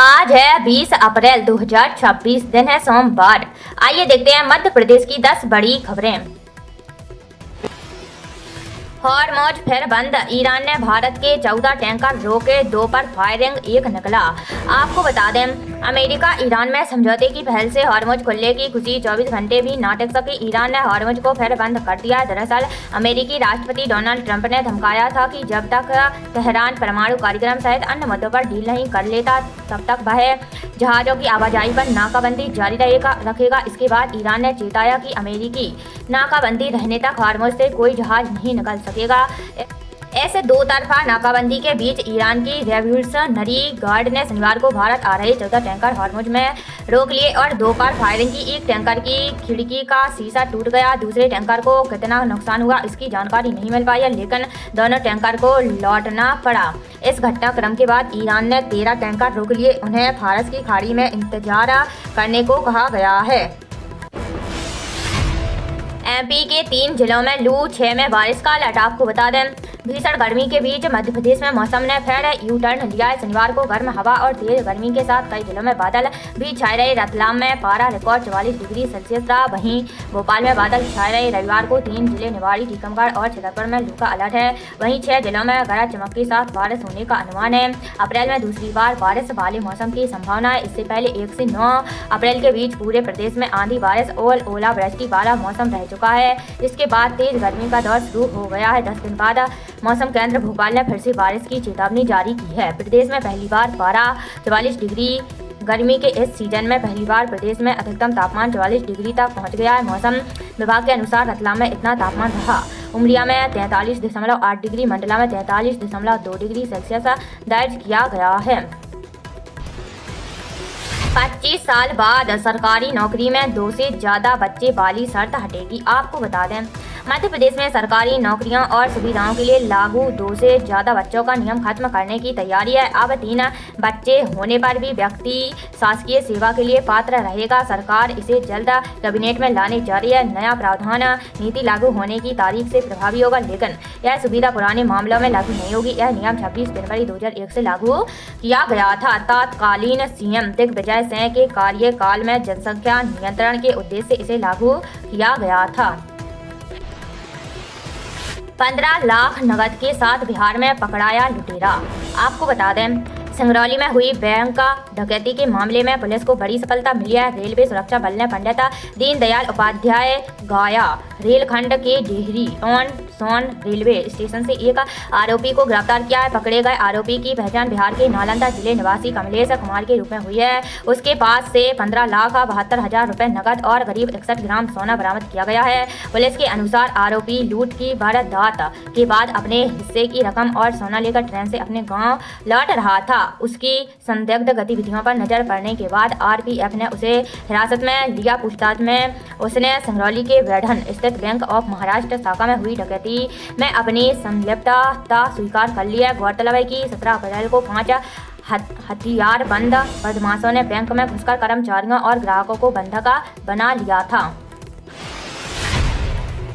आज है 20 अप्रैल 2026, दिन है सोमवार। आइए देखते हैं मध्य प्रदेश की 10 बड़ी खबरें। हॉर्मुज़ फिर बंद, ईरान ने भारत के 14 टैंकर रोके, 2 पर फायरिंग, 1 निकला। आपको बता दें, अमेरिका ईरान में समझौते की पहल से हॉर्मुज़ खुलने की खुशी 24 घंटे भी ना टिक सकी। ईरान ने हॉर्मुज़ को फिर बंद कर दिया। दरअसल अमेरिकी राष्ट्रपति डोनाल्ड ट्रंप ने धमकाया था कि जब तक तेहरान परमाणु कार्यक्रम सहित अन्य मुद्दों पर डील नहीं कर लेता तब तक वह जहाज़ों की आवाजाही पर नाकाबंदी जारी रखेगा। इसके बाद ईरान ने चेताया कि अमेरिकी नाकाबंदी रहने तक हॉर्मुज़ से कोई जहाज नहीं निकल सकेगा। ऐसे दो तरफा नाकाबंदी के बीच ईरान की रेवोल्यूशनरी गार्ड ने शनिवार को भारत आ रहे 14 टैंकर हॉर्मुज़ में रोक लिए और 2 बार फायरिंग की। एक टैंकर की खिड़की का शीशा टूट गया। दूसरे टैंकर को कितना नुकसान हुआ इसकी जानकारी नहीं मिल पाई है, लेकिन दोनों टैंकर को लौटना पड़ा। इस घटनाक्रम के बाद ईरान ने 13 टैंकर रोक लिए। उन्हें फारस की खाड़ी में इंतजार करने को कहा गया है। एमपी के 3 जिलों में लू, 6 में बारिश का अलर्ट। आपको बता दें, भीषण गर्मी के बीच मध्य प्रदेश में मौसम ने फिर यू टर्न लिया है। शनिवार को गर्म हवा और तेज गर्मी के साथ कई जिलों में बादल भी छाए रहे। रतलाम में पारा रिकॉर्ड 44 डिग्री सेल्सियस रहा। वहीं भोपाल में बादल छाए रहे। रविवार को 3 जिले निवाड़ी, टीकमगढ़ और छतरपुर में लू का अलर्ट है। वहीं 6 जिलों में गरज चमक के साथ बारिश होने का अनुमान है। अप्रैल में दूसरी बार बारिश वाले मौसम की संभावना है। इससे पहले 1 से 9 अप्रैल के बीच पूरे प्रदेश में आंधी, बारिश और ओलावृष्टि वाला मौसम रह चुका है। इसके बाद तेज गर्मी का दौर शुरू हो गया है। 10 दिन बाद मौसम केंद्र भोपाल ने फिर से बारिश की चेतावनी जारी की है। प्रदेश में पहली बार पारा 44 डिग्री। गर्मी के इस सीजन में पहली बार प्रदेश में अधिकतम तापमान 44 डिग्री तक पहुंच गया है। मौसम विभाग के अनुसार रतलाम में इतना तापमान रहा। उमरिया में 43.8 डिग्री, मंडला में 43.2 डिग्री सेल्सियस दर्ज किया गया है। 25 साल बाद सरकारी नौकरी में 2 से ज़्यादा बच्चे वाली शर्त हटेगी। आपको बता दें, मध्य प्रदेश में सरकारी नौकरियों और सुविधाओं के लिए लागू 2 से ज़्यादा बच्चों का नियम खत्म करने की तैयारी है। अब 3 बच्चे होने पर भी व्यक्ति शासकीय सेवा के लिए पात्र रहेगा। सरकार इसे जल्द कैबिनेट में लाने जा रही है। नया प्रावधान नीति लागू होने की तारीख से प्रभावी होगा, लेकिन यह सुविधा पुराने मामलों में लागू नहीं होगी। यह नियम 26 जनवरी 2001 से लागू किया गया था। तत्कालीन सीएम दिग्विजय सिंह के कार्यकाल में जनसंख्या नियंत्रण के उद्देश्य से इसे लागू किया गया था। 15 लाख नकद के साथ बिहार में पकड़ाया लुटेरा। आपको बता दें, सिंगरौली में हुई बैंक डकैती के मामले में पुलिस को बड़ी सफलता मिली है। रेलवे सुरक्षा बल ने पंडित दीनदयाल उपाध्याय गाया रेलखंड के Dehri on Sone railway station से एक आरोपी को गिरफ्तार किया है। पकड़े गए आरोपी की पहचान बिहार के नालंदा जिले निवासी कमलेश कुमार के रूप में हुई है। उसके पास से 15,72,000 रुपए नकद और करीब 61 ग्राम सोना बरामद किया गया है। पुलिस के अनुसार आरोपी लूट की वारदात के बाद अपने हिस्से की रकम और सोना लेकर ट्रेन से अपने गाँव लौट रहा था। उसकी संदिग्ध गतिविधियों पर नजर पड़ने के बाद आरपीएफ ने उसे हिरासत में लिया। पूछताछ में उसने सिंगरौली के वेढन स्थित बैंक ऑफ महाराष्ट्र शाखा में हुई डकैती में अपनी संलिप्तता स्वीकार कर ली है। गौरतलब है कि 17 अप्रैल को 5 हथियारबंद बदमाशों ने बैंक में घुसकर कर्मचारियों और ग्राहकों को बंधक बना लिया था।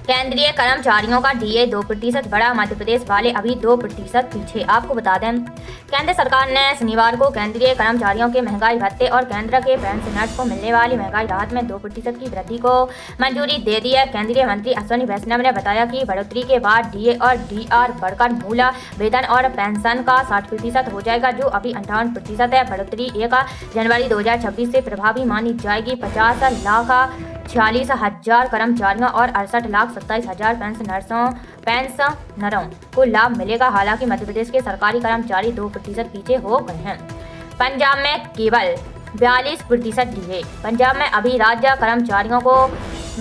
केंद्रीय कर्मचारियों का डीए 2% बढ़ा, मध्य प्रदेश वाले अभी 2% पीछे। आपको बता दें, केंद्र सरकार ने शनिवार को केंद्रीय कर्मचारियों के महंगाई भत्ते और केंद्र के पेंशनर्स को मिलने वाली महंगाई राहत में 2% की वृद्धि को मंजूरी दे दी है। केंद्रीय मंत्री अश्विनी वैष्णव ने बताया कि बढ़ोतरी के बाद डीए और डीआर बढ़कर मूल वेतन और पेंशन का 60% हो जाएगा, जो अभी 58% है। बढ़ोतरी 1 जनवरी 2026 से प्रभावी मानी जाएगी। 50,46,000 कर्मचारियों और 68,27,000 पेंशनरों को लाभ मिलेगा। हालांकि मध्य प्रदेश के सरकारी कर्मचारी 2% पीछे हो गए हैं। पंजाब में केवल 42% डीए। पंजाब में अभी राज्य कर्मचारियों को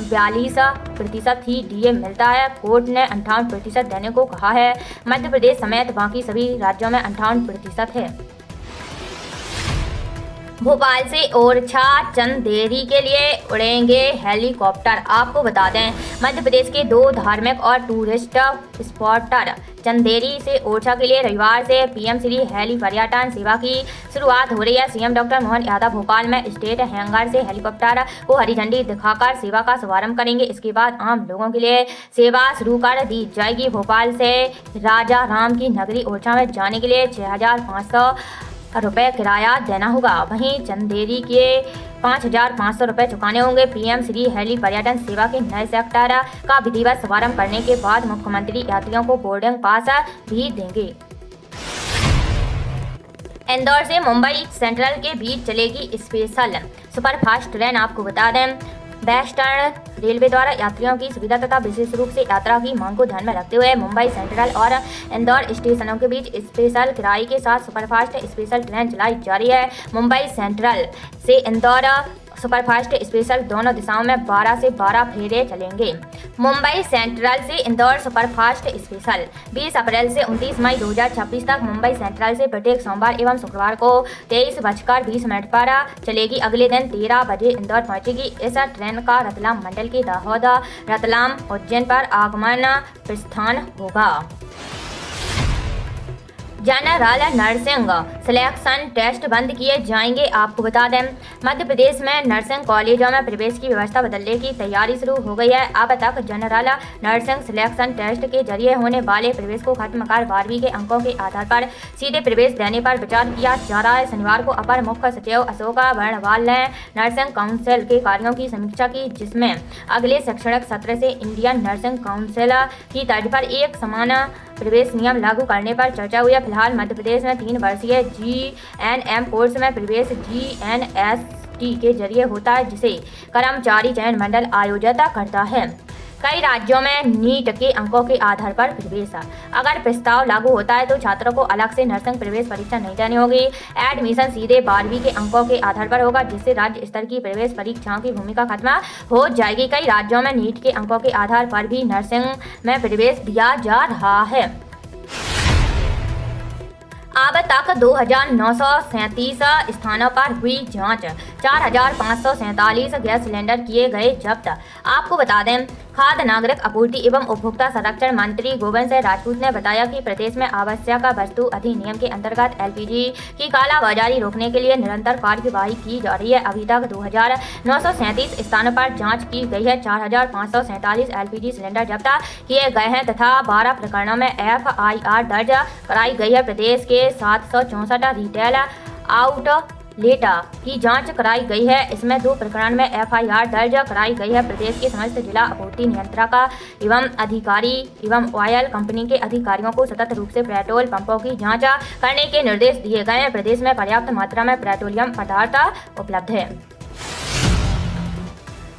42% ही डीए मिलता है। कोर्ट ने 58% देने को कहा है। मध्य प्रदेश समेत बाकी सभी राज्यों में 58% है। भोपाल से ओरछा चंदेरी के लिए उड़ेंगे हेलीकॉप्टर। आपको बता दें, मध्य प्रदेश के 2 धार्मिक और टूरिस्ट स्पॉटर चंदेरी से ओरछा के लिए रविवार से पीएम श्री हेली पर्यटन सेवा की शुरुआत हो रही है। सीएम डॉक्टर मोहन यादव भोपाल में स्टेट हैंगर से हेलीकॉप्टर को हरी झंडी दिखाकर सेवा का शुभारंभ करेंगे। इसके बाद आम लोगों के लिए सेवा शुरू कर दी जाएगी। भोपाल से राजा राम की नगरी ओरछा में जाने के लिए 6,500 रुपये किराया देना होगा। वहीं चंदेरी के 5,500 रुपये चुकाने होंगे। पीएम श्री हेली पर्यटन सेवा के नए सेक्टर का विधिवत शुभारंभ करने के बाद मुख्यमंत्री यात्रियों को बोर्डिंग पास भी देंगे। इंदौर से मुंबई सेंट्रल के बीच चलेगी स्पेशल सुपरफास्ट ट्रेन। आपको बता दें, वेस्टर्न रेलवे द्वारा यात्रियों की सुविधा तथा विशेष रूप से यात्रा की मांग को ध्यान में रखते हुए मुंबई सेंट्रल और इंदौर स्टेशनों के बीच स्पेशल किराए के साथ सुपरफास्ट स्पेशल ट्रेन चलाई जा रही है। मुंबई सेंट्रल से इंदौर सुपरफास्ट स्पेशल दोनों दिशाओं में 12 से 12 फेरे चलेंगे। मुंबई सेंट्रल से इंदौर सुपरफास्ट स्पेशल 20 अप्रैल से 29 मई 2026 तक मुंबई सेंट्रल से प्रत्येक सोमवार एवं शुक्रवार को 23:20 पर चलेगी। अगले दिन 13 बजे इंदौर पहुंचेगी। इस ट्रेन का रतलाम मंडल के दाहोद, रतलाम, उज्जैन पर आगमन प्रस्थान होगा। जनरल नर्सिंग सिलेक्शन टेस्ट बंद किए जाएंगे। आपको बता दें, मध्य प्रदेश में नर्सिंग कॉलेजों में प्रवेश की व्यवस्था बदलने की तैयारी शुरू हो गई है। अब तक जनरल नर्सिंग सिलेक्शन टेस्ट के जरिए होने वाले प्रवेश को खत्म कर 12वीं के अंकों के आधार पर सीधे प्रवेश देने पर विचार किया जा रहा है। शनिवार को अपर मुख्य सचिव अशोक वर्णवाल ने नर्सिंग काउंसिल के कार्यों की समीक्षा की, जिसमें अगले शैक्षणिक सत्र से इंडियन नर्सिंग काउंसिल की तर्ज पर एक समान प्रवेश नियम लागू करने पर चर्चा हुई है। फिलहाल मध्य प्रदेश में 3 वर्षीय GNM कोर्स में प्रवेश GNST के जरिए होता है, जिसे कर्मचारी चयन मंडल आयोजित करता है। कई राज्यों में नीट के अंकों के आधार पर प्रवेश। अगर प्रस्ताव लागू होता है तो छात्रों को अलग से नर्सिंग प्रवेश परीक्षा नहीं देनी होगी। एडमिशन सीधे 12वीं के अंकों के आधार पर होगा, जिससे राज्य स्तर की प्रवेश परीक्षाओं की भूमिका खत्म हो जाएगी। कई राज्यों में नीट के अंकों के आधार पर भी नर्सिंग में प्रवेश दिया जा रहा है। अब तक 2,937 स्थानों पर हुई जांच, 4,547 गैस सिलेंडर किए गए जब्त। आपको बता दें, खाद्य नागरिक आपूर्ति एवं उपभोक्ता संरक्षण मंत्री गोविंद सिंह राजपूत ने बताया कि प्रदेश में आवश्यक वस्तु अधिनियम के अंतर्गत LPG की कालाबाजारी रोकने के लिए निरंतर कार्यवाही की जा रही है। अभी तक 2,937 स्थानों पर जांच की गई है। 4,547 LPG सिलेंडर जब्त किए गए हैं तथा 12 प्रकरणों में FIR दर्ज कराई गई है। प्रदेश के 764 रिटेल आउटलेट की जांच कराई गई है। इसमें 2 प्रकरण में FIR दर्ज कराई गई है। प्रदेश के समस्त जिला आपूर्ति नियंत्रक एवं अधिकारी एवं ऑयल कंपनी के अधिकारियों को सतत रूप से पेट्रोल पंपों की जांच करने के निर्देश दिए गए हैं। प्रदेश में पर्याप्त मात्रा में पेट्रोलियम पदार्थ उपलब्ध है।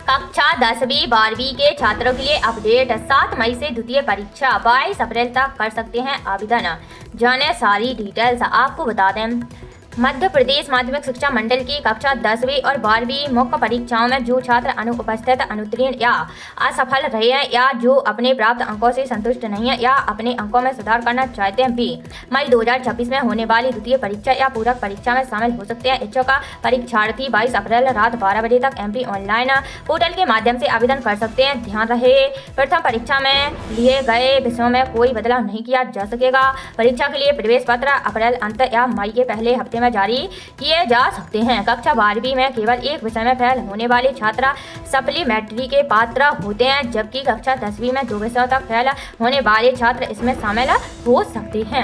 कक्षा 10वीं 12वीं के छात्रों के लिए अपडेट, 7 मई से द्वितीय परीक्षा, 22 अप्रैल तक कर सकते हैं आवेदन। जाने सारी डिटेल्स। आपको बता दें, मध्य प्रदेश माध्यमिक शिक्षा मंडल की कक्षा 10वीं और 12वीं मुख्य परीक्षाओं में जो छात्र अनुपस्थित, अनुत्तीर्ण या असफल रहे हैं या जो अपने प्राप्त अंकों से संतुष्ट नहीं है या अपने अंकों में सुधार करना चाहते हैं, भी मई 2026 में होने वाली द्वितीय परीक्षा या पूरक परीक्षा में शामिल हो सकते हैं। इच्छुक परीक्षार्थी 22 अप्रैल रात 12 बजे तक MP ऑनलाइन पोर्टल के माध्यम से आवेदन कर सकते हैं। ध्यान रहे, प्रथम परीक्षा में लिए गए विषयों में कोई बदलाव नहीं किया जा सकेगा। परीक्षा के लिए प्रवेश पत्र अप्रैल अंत या मई के पहले हफ्ते जारी किए जा सकते हैं। कक्षा 12वीं में केवल एक विषय में फेल होने वाले छात्र सप्लीमेंट्री के पात्र होते हैं, जबकि कक्षा 10वीं में 2 विषयों तक फेल होने वाले छात्र इसमें शामिल हो सकते हैं।